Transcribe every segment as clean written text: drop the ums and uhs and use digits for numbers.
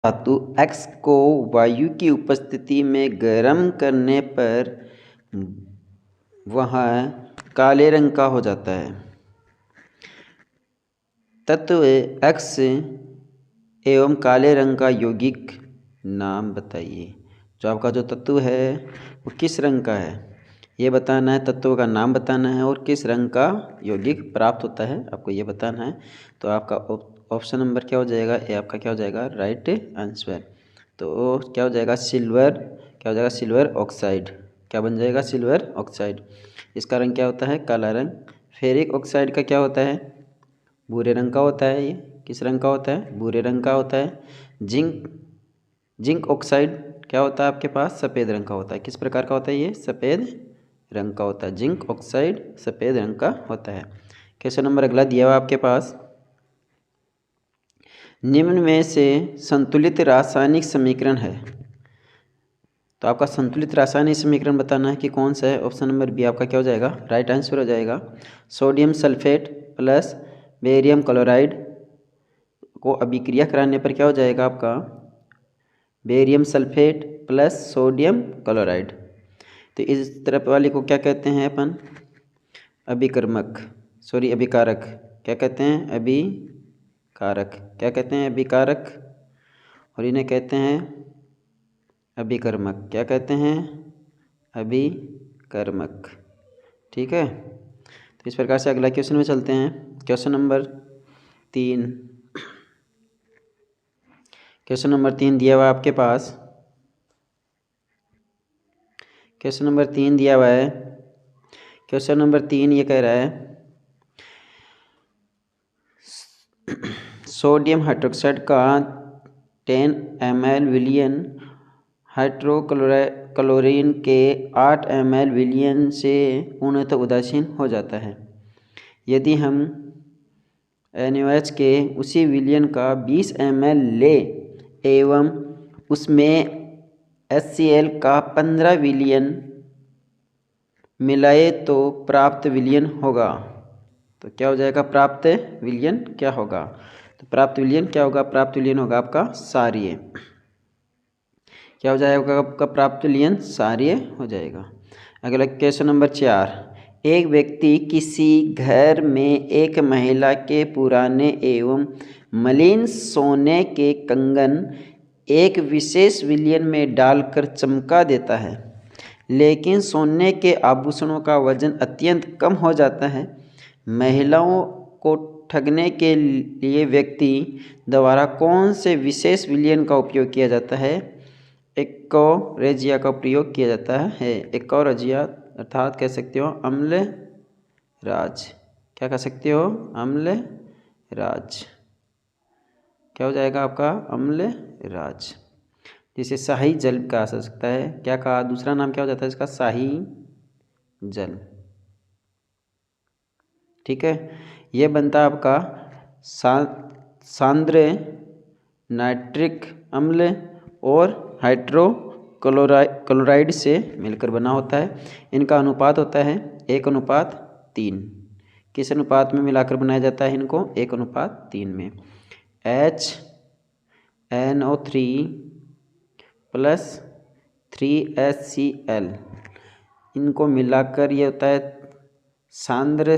धातु X को वायु की उपस्थिति में गर्म करने पर वह काले रंग का हो जाता है। तत्व X एवं काले रंग का यौगिक नाम बताइए। जो आपका जो तत्व है वो किस रंग का है ये बताना है, तत्व का नाम बताना है और किस रंग का यौगिक प्राप्त होता है आपको ये बताना है। तो आपका ऑप्शन नंबर क्या हो जाएगा, ये आपका क्या हो जाएगा, राइट आंसर। तो क्या हो जाएगा, सिल्वर, क्या हो जाएगा, सिल्वर ऑक्साइड। क्या बन जाएगा, सिल्वर ऑक्साइड। इसका रंग क्या होता है, काला रंग। फेरिक ऑक्साइड का क्या होता है, भूरे रंग का होता है। ये किस रंग का होता है, भूरे रंग का होता है। जिंक ऑक्साइड क्या होता है आपके पास, सफ़ेद रंग का होता है। किस प्रकार का होता है, ये सफ़ेद रंग का होता है। जिंक ऑक्साइड सफ़ेद रंग का होता है। क्वेश्चन नंबर अगला दिया हुआ आपके पास, निम्न में से संतुलित रासायनिक समीकरण है। तो आपका संतुलित रासायनिक समीकरण बताना है कि कौन सा है। ऑप्शन नंबर बी आपका क्या हो जाएगा, राइट आंसर हो जाएगा। Sodium sulphate plus barium chloride को अभिक्रिया कराने पर क्या हो जाएगा आपका, barium sulphate plus sodium chloride. तो इस तरफ वाले को क्या कहते हैं अपन, अभिकारक। क्या कहते हैं, अभिकारक। क्या कहते हैं, अभिकारक। और इन्हें कहते हैं अभिकर्मक। क्या कहते हैं, अभिकर्मक। ठीक है। तो इस प्रकार से अगला क्वेश्चन में चलते हैं। क्वेश्चन नंबर 3, क्वेश्चन नंबर 3 दिया हुआ आपके पास। क्वेश्चन नंबर 3 दिया हुआ है। क्वेश्चन नंबर 3 ये कह रहा है, सोडियम हाइड्रोक्साइड का 10 ml विलयन हाइड्रोक्लोरीन के 8 ml विलयन से पूर्णतः उदासीन हो जाता है। यदि हम NaOH के उसी विलयन का 20 ml ले एवं उसमें HCl का 15 विलयन मिलाए तो प्राप्त विलयन होगा। तो क्या हो जाएगा, प्राप्त विलयन क्या होगा, तो प्राप्त विलयन क्या होगा, प्राप्त विलयन होगा आपका सारीय। क्या हो जाएगा आपका, प्राप्त विलयन सारीय हो जाएगा। अगला क्वेश्चन नंबर 4, एक व्यक्ति किसी घर में एक महिला के पुराने एवं मलिन सोने के कंगन एक विशेष विलयन में डालकर चमका देता है, लेकिन सोने के आभूषणों का वजन अत्यंत कम हो जाता है। महिलाओं को ठगने के लिए व्यक्ति द्वारा कौन से विशेष विलयन का उपयोग किया जाता है, एक्कोरेजिया का प्रयोग किया जाता है। एक्कोरेजिया अर्थात कह सकते हो अम्ल राज। क्या कह सकते हो, अम्ल राज। क्या हो जाएगा आपका, अम्ल राज। जिसे शाही जल कहा जा सकता है। क्या कहा, दूसरा नाम क्या हो जाता है इसका, शाही जल। ठीक है। यह बनता है आपका सांद्र नाइट्रिक अम्ल और हाइड्रोक्लोराइड से मिलकर बना होता है। इनका अनुपात होता है 1:3। किस अनुपात में मिलाकर बनाया जाता है इनको, 1:3 में। HNO3 प्लस 3HCl इनको मिलाकर ये होता है सांद्र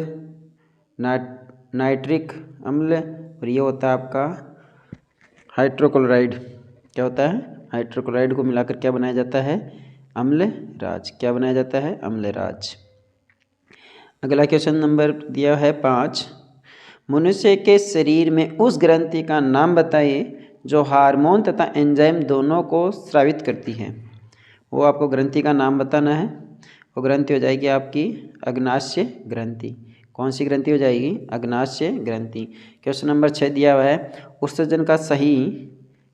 नाइट्रिक अम्ल, और ये होता है आपका हाइड्रोक्लोराइड। क्या होता है, हाइड्रोक्लोराइड को मिलाकर क्या बनाया जाता है, अम्ल राज। क्या बनाया जाता है, अम्ल राज। अगला क्वेश्चन नंबर दिया है 5, मनुष्य के शरीर में उस ग्रंथि का नाम बताइए जो हार्मोन तथा एंजाइम दोनों को स्रावित करती है। वो आपको ग्रंथि का नाम बताना है। वो ग्रंथि हो जाएगी आपकी अग्नाशय ग्रंथि। कौन सी ग्रंथि हो जाएगी, अग्नाशय ग्रंथि। क्वेश्चन नंबर 6 दिया हुआ है, उत्सर्जन का सही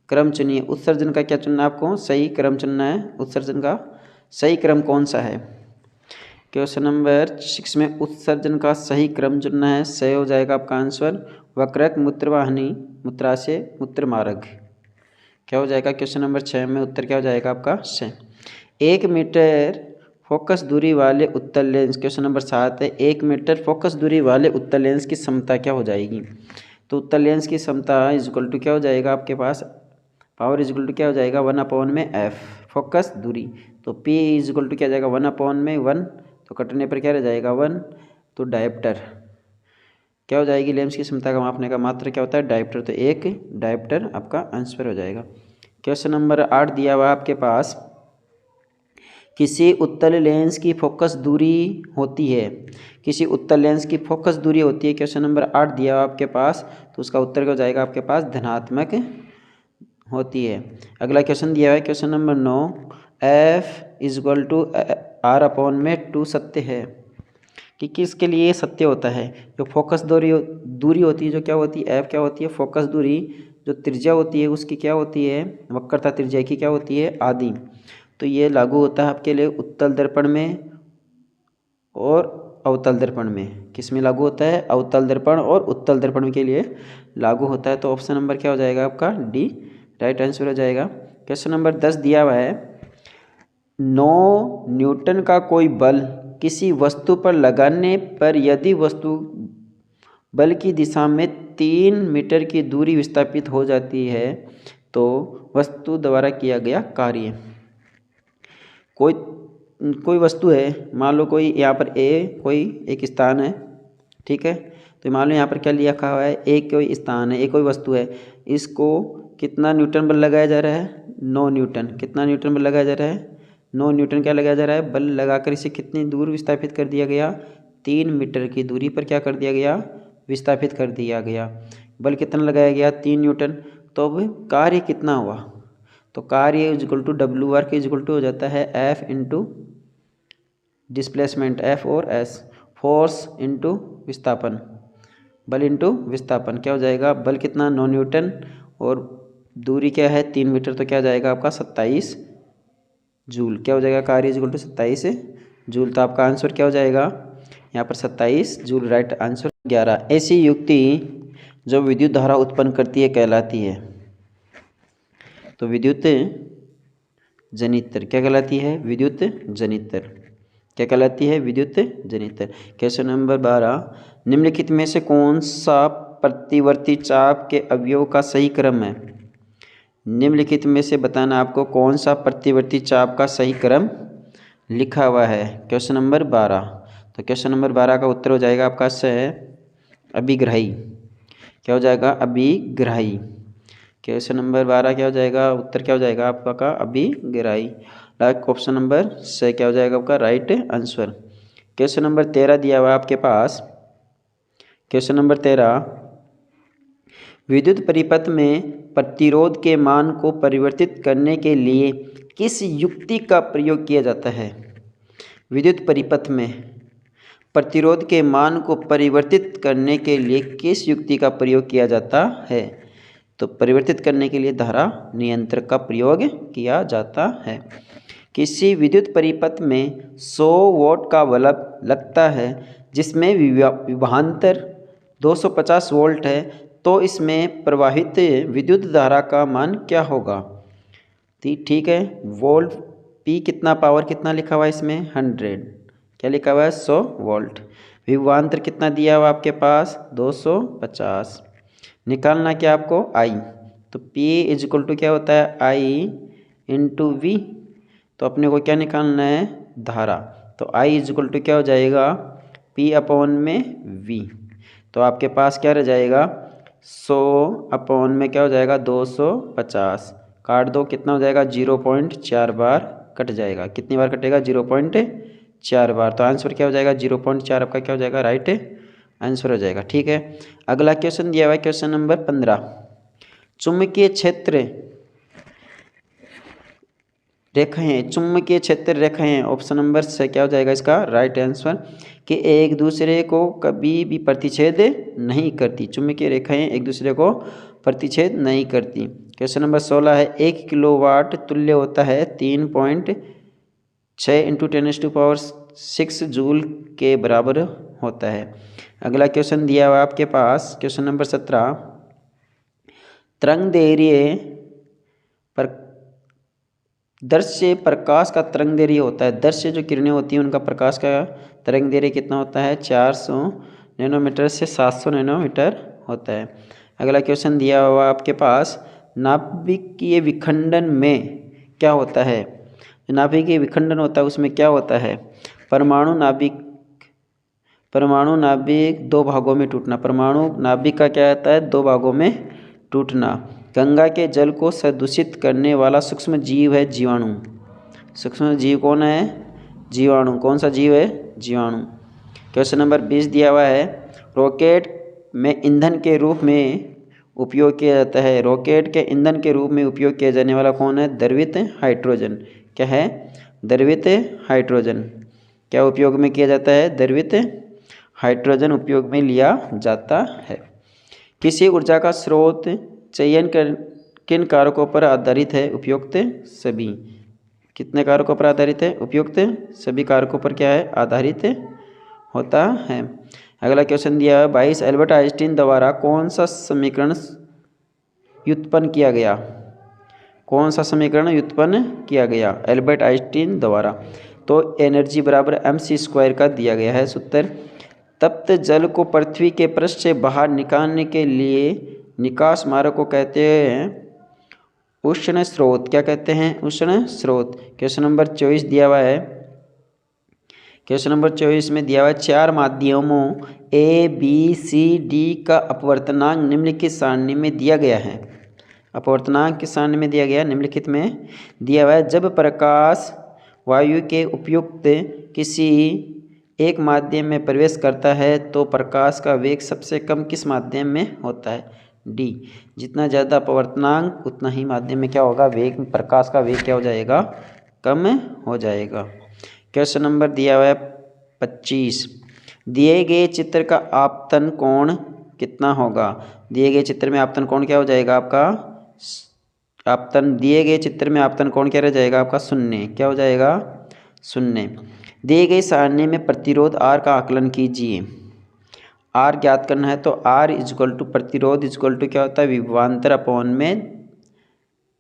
क्रम चुनिए। उत्सर्जन का क्या चुनना है आपको, सही क्रम चुनना है। उत्सर्जन का सही क्रम कौन सा है। क्वेश्चन नंबर 6 में उत्सर्जन का सही क्रम चुनना है। सही हो जाएगा आपका आंसर वक्रक मूत्रवाहिनी मूत्राशय मूत्र मार्ग। क्या हो जाएगा क्वेश्चन नंबर 6 में, उत्तर क्या हो जाएगा आपका 6। 1 मीटर फोकस दूरी वाले उत्तल लेंस, क्वेश्चन नंबर 7 है, 1 मीटर फोकस दूरी वाले उत्तल लेंस की क्षमता क्या हो जाएगी। तो उत्तल लेंस की क्षमता इक्वल टू क्या हो जाएगा आपके पास, पावर इज इक्वल टू क्या हो जाएगा 1 में एफ, फोकस दूरी, तो पी इज इक्वल टू क्या हो जाएगा 1 में 1, तो कटने पर क्या रह जाएगा 1, तो डायप्टर क्या हो जाएगी, लेंस की क्षमता का मापने का मात्र क्या होता है डायप्टर, तो एक डायप्टर आपका आंसर हो जाएगा। क्वेश्चन नंबर 8 दिया हुआ आपके पास, किसी उत्तल लेंस की फोकस दूरी होती है, किसी उत्तल लेंस की फोकस दूरी होती है, क्वेश्चन नंबर 8 दिया हुआ आपके पास, तो उसका उत्तर क्या हो जाएगा आपके पास धनात्मक होती है। अगला क्वेश्चन दिया हुआ है question number 9, F is equal to R upon में 2 सत्य है, कि किसके लिए सत्य होता है, जो फोकस दूरी होती है, जो क्या होती है एफ क्या होती है फोकस दूरी, जो त्रिज्या होती है उसकी क्या होती है वक्रता त्रिज्या की क्या होती है आदि, तो ये लागू होता है आपके लिए उत्तल दर्पण में और अवतल दर्पण में, किस में लागू होता है अवतल दर्पण और उत्तल दर्पण के लिए लागू होता है, तो ऑप्शन नंबर क्या हो जाएगा आपका डी राइट आंसर हो जाएगा। क्वेश्चन नंबर 10 दिया हुआ है, 9 न्यूटन का कोई बल किसी वस्तु पर लगाने पर यदि वस्तु बल की दिशा में 3 मीटर की दूरी विस्थापित हो जाती है तो वस्तु द्वारा किया गया कार्य, कोई वस्तु है, मान लो कोई यहाँ पर ए कोई एक स्थान है, ठीक है, तो मान लो यहाँ पर क्या लिखा हुआ है एक कोई स्थान है, एक कोई वस्तु है, इसको कितना न्यूटन बल लगाया जा रहा है 9 न्यूटन, कितना न्यूटन बल लगाया जा रहा है 9 न्यूटन क्या लगाया जा रहा है बल लगाकर इसे कितनी दूर विस्थापित कर दिया गया 3 मीटर की दूरी पर क्या कर दिया गया विस्थापित कर दिया गया, बल कितना लगाया गया 3 न्यूटन, तो अब कार्य कितना हुआ, तो कार्य is equal to W work is equal to हो जाता है एफ इंटू डिस्प्लेसमेंट एफ और एस, फोर्स इंटू विस्थापन, बल इंटू विस्थापन क्या हो जाएगा, बल कितना 9 न्यूटन और दूरी क्या है 3 मीटर, तो क्या हो जाएगा आपका 27 जूल, क्या हो जाएगा कार्य इज इक्वल टू 27 जूल, तो आपका आंसर क्या हो जाएगा यहाँ पर 27 जूल राइट आंसर। 11 ऐसी युक्ति जो विद्युत धारा उत्पन्न करती है कहलाती है, तो विद्युत जनित्र क्या कहलाती है विद्युत जनित्र, क्या कहलाती है विद्युत जनित्र। क्वेश्चन नंबर 12, निम्नलिखित में से कौन सा प्रतिवर्ती चाप के अवयव का सही क्रम है, निम्नलिखित में से बताना आपको कौन सा प्रतिवर्ती चाप का सही क्रम लिखा हुआ है, क्वेश्चन नंबर 12, तो क्वेश्चन नंबर 12 का उत्तर हो जाएगा आपका से अभिग्राही, क्या हो जाएगा अभिग्राही, क्वेश्चन नंबर 12 क्या हो जाएगा उत्तर क्या हो जाएगा आपका का अभिग्राही, लाइक ऑप्शन नंबर से क्या हो जाएगा आपका राइट आंसर। क्वेश्चन नंबर 13 दिया हुआ आपके पास, क्वेश्चन नंबर 13, विद्युत परिपथ में प्रतिरोध के मान को परिवर्तित करने के लिए किस युक्ति का प्रयोग किया जाता है, विद्युत परिपथ में प्रतिरोध के मान को परिवर्तित करने के लिए किस युक्ति का प्रयोग किया जाता है, तो परिवर्तित करने के लिए धारा नियंत्रक का प्रयोग किया जाता है। किसी विद्युत परिपथ में 100 वोल्ट का बल्ब लगता है जिसमें विभवांतर 250 वोल्ट है, तो इसमें प्रवाहित विद्युत धारा का मान क्या होगा, ठीक है, वोल्ट पी कितना पावर कितना लिखा हुआ है इसमें 100, क्या लिखा हुआ है 100 वोल्ट, विभवांतर कितना दिया हुआ आपके पास 250, निकालना क्या आपको आई, तो P इज इक्वल टू क्या होता है आई इंटू वी, तो अपने को क्या निकालना है धारा, तो I इज इक्वल टू क्या हो जाएगा P अपॉन में V, तो आपके पास क्या रह जाएगा 100 अपॉन में क्या हो जाएगा 250, काट दो कितना हो जाएगा 0.4 बार कट जाएगा, कितनी बार कटेगा 0.4 बार, तो आंसर क्या हो जाएगा 0.4 आपका क्या हो जाएगा राइट आंसर हो जाएगा। ठीक है, अगला क्वेश्चन दिया हुआ है क्वेश्चन नंबर 15, चुंबकीय क्षेत्र रेखाएं, चुंबकीय क्षेत्र रेखाएं ऑप्शन नंबर से क्या हो जाएगा इसका राइट आंसर, कि एक दूसरे को कभी भी प्रतिच्छेद नहीं करती, चुंबकीय रेखाएं एक दूसरे को प्रतिच्छेद नहीं करती। क्वेश्चन नंबर 16 है, 1 किलोवाट तुल्य होता है 3.6 इंटू 10⁻⁶ जूल के बराबर होता है। अगला क्वेश्चन दिया हुआ आपके पास क्वेश्चन नंबर 17, तरंगदैर्घ्य पर दृश्य प्रकाश का तरंगदैर्घ्य होता है, दृश्य जो किरणें होती हैं उनका प्रकाश का तरंगदैर्घ्य कितना होता है 400 नैनोमीटर से 700 नैनोमीटर होता है। अगला क्वेश्चन दिया हुआ आपके पास नाभिकीय विखंडन में क्या होता है? नाभिकीय विखंडन होता है उसमें क्या होता है? परमाणु नाभिक दो भागों में टूटना। परमाणु नाभिक का क्या होता है? दो भागों में टूटना। गंगा के जल को प्रदूषित करने वाला सूक्ष्म जीव है जीवाणु। सूक्ष्म जीव कौन है? जीवाणु। कौन सा जीव है? जीवाणु। क्वेश्चन नंबर 20 दिया हुआ है, रॉकेट में ईंधन के रूप में उपयोग किया जाता है। रॉकेट के ईंधन के रूप में उपयोग किया जाने वाला कौन है? द्रवित हाइड्रोजन। क्या है? द्रवित हाइड्रोजन। क्या उपयोग में किया जाता है? द्रवित हाइड्रोजन उपयोग में लिया जाता है। किसी ऊर्जा का स्रोत चयन कर किन कारकों पर आधारित है? उपयुक्त सभी। कितने कारकों पर आधारित है? उपयुक्त सभी कारकों पर क्या है? आधारित होता है। अगला क्वेश्चन दिया है 22, एल्बर्ट आइंस्टीन द्वारा कौन सा समीकरण व्युत्पन्न किया गया? कौन सा समीकरण व्युत्पन्न किया गया एल्बर्ट आइंस्टीन द्वारा? तो एनर्जी बराबर mc² का दिया गया है सूत्र। तप्त जल को पृथ्वी के पृष्ठ से बाहर निकालने के लिए निकास मार्ग को कहते हैं उष्ण स्रोत। क्या कहते हैं? उष्ण स्रोत। क्वेश्चन नंबर 24 दिया हुआ है। क्वेश्चन नंबर 24 में दिया हुआ है, चार माध्यमों ABCD का अपवर्तनांक निम्नलिखित सारणी में दिया गया है। अपवर्तनांक किस सारणी में दिया गया? निम्नलिखित में दिया हुआ है। जब प्रकाश वायु के उपयुक्त किसी एक माध्यम में प्रवेश करता है तो प्रकाश का वेग सबसे कम किस माध्यम में होता है? D। जितना ज़्यादा अपवर्तनांक उतना ही माध्यम में क्या होगा? वेग, प्रकाश का वेग क्या हो जाएगा? कम हो जाएगा। क्वेश्चन नंबर दिया हुआ है 25, दिए गए चित्र का आपतन कोण कितना होगा? दिए गए चित्र में आपतन कोण क्या हो जाएगा आपका? आपतन दिए गए चित्र में आपतन कोण क्या रह जाएगा आपका? शून्य। क्या हो जाएगा? शून्य। दिए गए सारणी में प्रतिरोध R का आकलन कीजिए। R ज्ञात करना है तो R इजक्वल टू प्रतिरोध इजक्वल टू क्या होता है? विभवांतर अपॉन में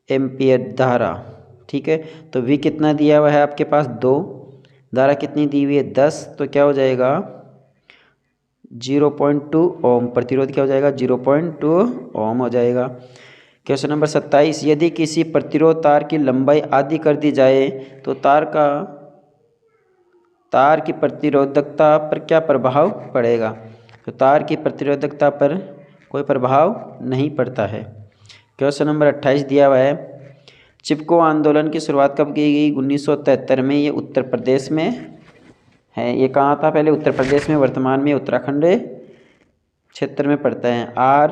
एम्पियर धारा। ठीक है, तो V कितना दिया हुआ है आपके पास? 2। धारा कितनी दी हुई है? 10। तो क्या हो जाएगा? 0.2 ओम। प्रतिरोध क्या हो जाएगा? 0.2 ओम हो जाएगा। क्वेश्चन नंबर 27, यदि किसी प्रतिरोध तार की लंबाई आधी कर दी जाए तो तार की प्रतिरोधकता पर क्या प्रभाव पड़ेगा? तो तार की प्रतिरोधकता पर कोई प्रभाव नहीं पड़ता है। क्वेश्चन नंबर 28 दिया हुआ है, चिपको आंदोलन की शुरुआत कब की गई? 1973 में। ये उत्तर प्रदेश में है। ये कहाँ था? पहले उत्तर प्रदेश में, वर्तमान में उत्तराखंड क्षेत्र में पड़ता है। R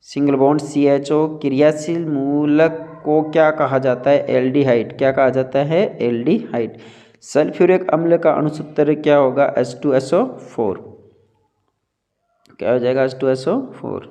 सिंगल बॉन्ड CHO क्रियाशील मूलक को क्या कहा जाता है? एल्डिहाइड। क्या कहा जाता है? एल्डिहाइड। सल्फ्यूरिक अम्ल का अणुसूत्र क्या होगा? H2SO4। क्या हो जाएगा? H2SO4।